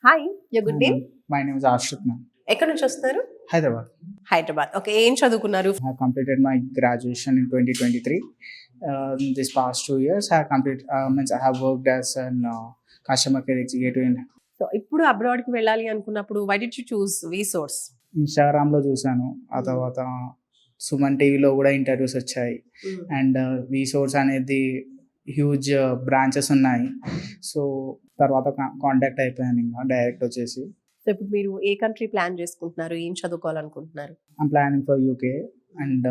Hi. Your Hi good name? ma'am, my name is Ashrit ma'am. ఎక్కడి నుంచి వస్తున్నారు? Hyderabad. Hyderabad. Okay. ఏం చదువుకున్నారు? I have completed my graduation in 2023. This past 2 years, I have worked as an customer care executive in so ఇప్పుడు అబ్రాడ్‌కి వెళ్ళాలి అనుకున్నప్పుడు why did you choose వీసోర్స్? ఇన్‌స్టాగ్రామ్‌లో చూసాను. ఆ తర్వాత సుమన్ టీవీలో కూడా ఇంటర్వ్యూస్ వచ్చాయి. అండ్ వీసోర్స్ అనేది హ్యూజ్ బ్రాంచెస్ ఉన్నాయి. సో తర్వాత కాంటాక్ట్ అయిపోయాను ఇంకా డైరెక్ట్ వచ్చేసి. సో ఇప్పుడు మీరు ఏ కంట్రీ ప్లాన్ చేసుకుంటున్నారు? ఏం చదువుకోవాలనుకుంటున్నారు? I'm planning for UK and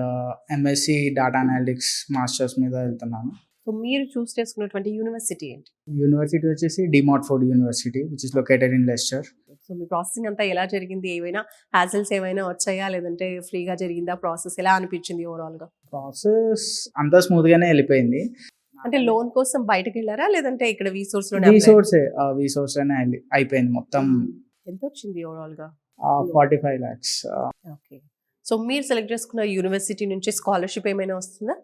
MSc data analytics masters మీద వెళ్తున్నాను. సో మీరు చూస్ చేసుకున్నటువంటి యూనివర్సిటీ ఏంటి? యూనివర్సిటీ వచ్చేసి De Montfort university which is located in Leicester. So మీ ప్రాసెసింగ్ అంతా ఎలా జరిగింది? ఏవైనా హ్యాసిల్స్ ఏమైనా వచ్చాయా? లేదంటే ఫ్రీగా జరిగిందా ప్రాసెస్? ఎలా అనిపించింది ఓవరాల్‌గా? ప్రాసెస్ అంతా స్మూత్గానే వెళ్ళిపోయింది. అంటే లోన్ కోసం బయటకెళ్లారా? లేదంటే ఇక్కడ వీసోర్స్‌లోనే అప్లై? వీసోర్స్లోనే అయిపోయింది మొత్తం. ఎంతొచ్చింది ఓవరాల్‌గా? 45 lakhs. ఓకే. సో మీరు సెలెక్ట్ చేసుకున్న యూనివర్సిటీ నుంచి స్కాలర్‌షిప్ ఏమైనా వస్తుందా?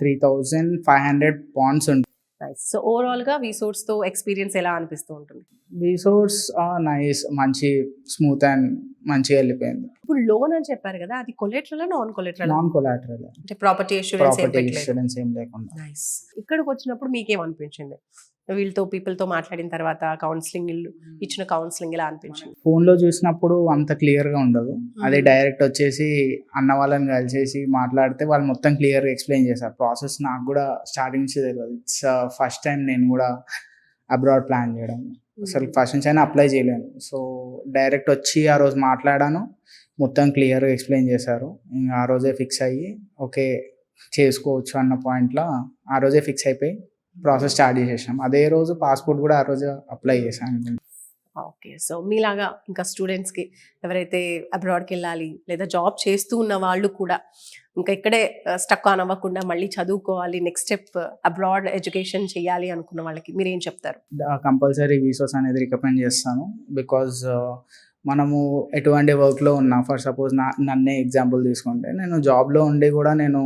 3,500 పాయింట్స్ ఉంటుంది. నైస్. సో ఓవరాల్‌గా వీసోర్స్‌తో ఎక్స్‌పీరియన్స్ ఎలా అనిపిస్తూ ఉంటుంది? వీసోర్స్ నైస్, మంచి స్మూత్ అండ్ మంచిగా వెళ్ళిపోయింది. ఇప్పుడు లోన్ అని చెప్పారు కదా, అది కొలెటరలా? నాన్ కొలెటరలా? నాన్ కొలాటరల్, అంటే ప్రాపర్టీ అష్యూరెన్స్ ఏం ప్రాపర్టీ పెట్టలేదు. ఇన్సూరెన్స్ ఏం లేకుండా. నైస్. ఇక్కడికి వచ్చినప్పుడు మీకేమనిపించింది? వీళ్ళతో పీపుల్‌తో మాట్లాడిన తర్వాత కౌన్సిలింగ్ ఇచ్చిన కౌన్సిలింగ్ ఎలా అనిపించింది? ఫోన్లో చూసినప్పుడు అంత క్లియర్గా ఉండదు. అదే డైరెక్ట్ వచ్చేసి అన్న వాళ్ళని కలిసేసి మాట్లాడితే వాళ్ళు మొత్తం క్లియర్గా ఎక్స్ప్లెయిన్ చేశారు. ప్రాసెస్ నాకు కూడా స్టార్టింగ్ నుంచి తెలియదు. ఇట్స్ ఫస్ట్ టైం నేను కూడా అబ్రాడ్ ప్లాన్ చేయడం. అసలు ఫస్ట్ నుంచి అయినా అప్లై చేయలేను. సో డైరెక్ట్ వచ్చి ఆ రోజు మాట్లాడాను, మొత్తం క్లియర్గా ఎక్స్ప్లెయిన్ చేశారు. ఇంకా ఆ రోజే ఫిక్స్ అయ్యి ఓకే చేసుకోవచ్చు అన్న పాయింట్లో ఆ రోజే ఫిక్స్ అయిపోయి ప్రాసెస్ స్టార్ట్ చేసేసాం. అదే రోజు పాస్పోర్ట్ కూడా ఆ రోజు అప్లై చేశాను. ఓకే. సో మీలాగా ఇంకా స్టూడెంట్స్‌కి ఎవరైతే అబ్రాడ్‌కి వెళ్ళాలి లేదా జాబ్ చేస్తూ ఉన్న వాళ్ళు కూడా ఇంకా ఇక్కడే స్టక్ ఆన్ అవ్వకుండా మళ్ళీ చదువుకోవాలి, నెక్స్ట్ స్టెప్ అబ్రాడ్ ఎడ్యుకేషన్ చేయాలి అనుకున్న వాళ్ళకి మీరేం చెప్తారు? కంపల్సరీ వీసోస్ అనేది రికమెండ్ చేస్తాను. బికాజ్ మనము ఎటువంటి వర్క్లో ఉన్నా, ఫర్ సపోజ్ నన్నే ఎగ్జాంపుల్ తీసుకుంటే నేను జాబ్లో ఉండి కూడా నేను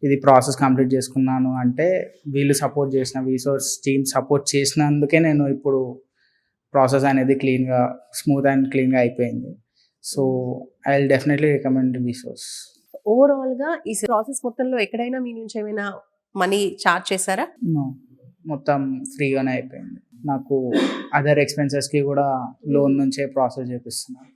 ఇది ప్రాసెస్ కంప్లీట్ చేసుకున్నాను అంటే వీళ్ళు సపోర్ట్ చేసిన వీసోస్ టీమ్ సపోర్ట్ చేసినందుకే నేను ఇప్పుడు ప్రాసెస్ అనేది క్లీన్గా స్మూత్ అండ్ క్లీన్గా అయిపోయింది. So I will definitely recommend వీసోస్. ఓవరాల్‌గా ఈ ప్రాసెస్ మొత్తంలో ఎక్కడైనా మీ నుంచి ఏమైనా మనీ చార్జ్ చేశారా? నో, మొత్తం ఫ్రీగానే అయిపోయింది. నాకు అదర్ ఎక్స్పెన్సెస్కి కూడా లోన్ నుంచే ప్రాసెస్ చేపిస్తున్నాను.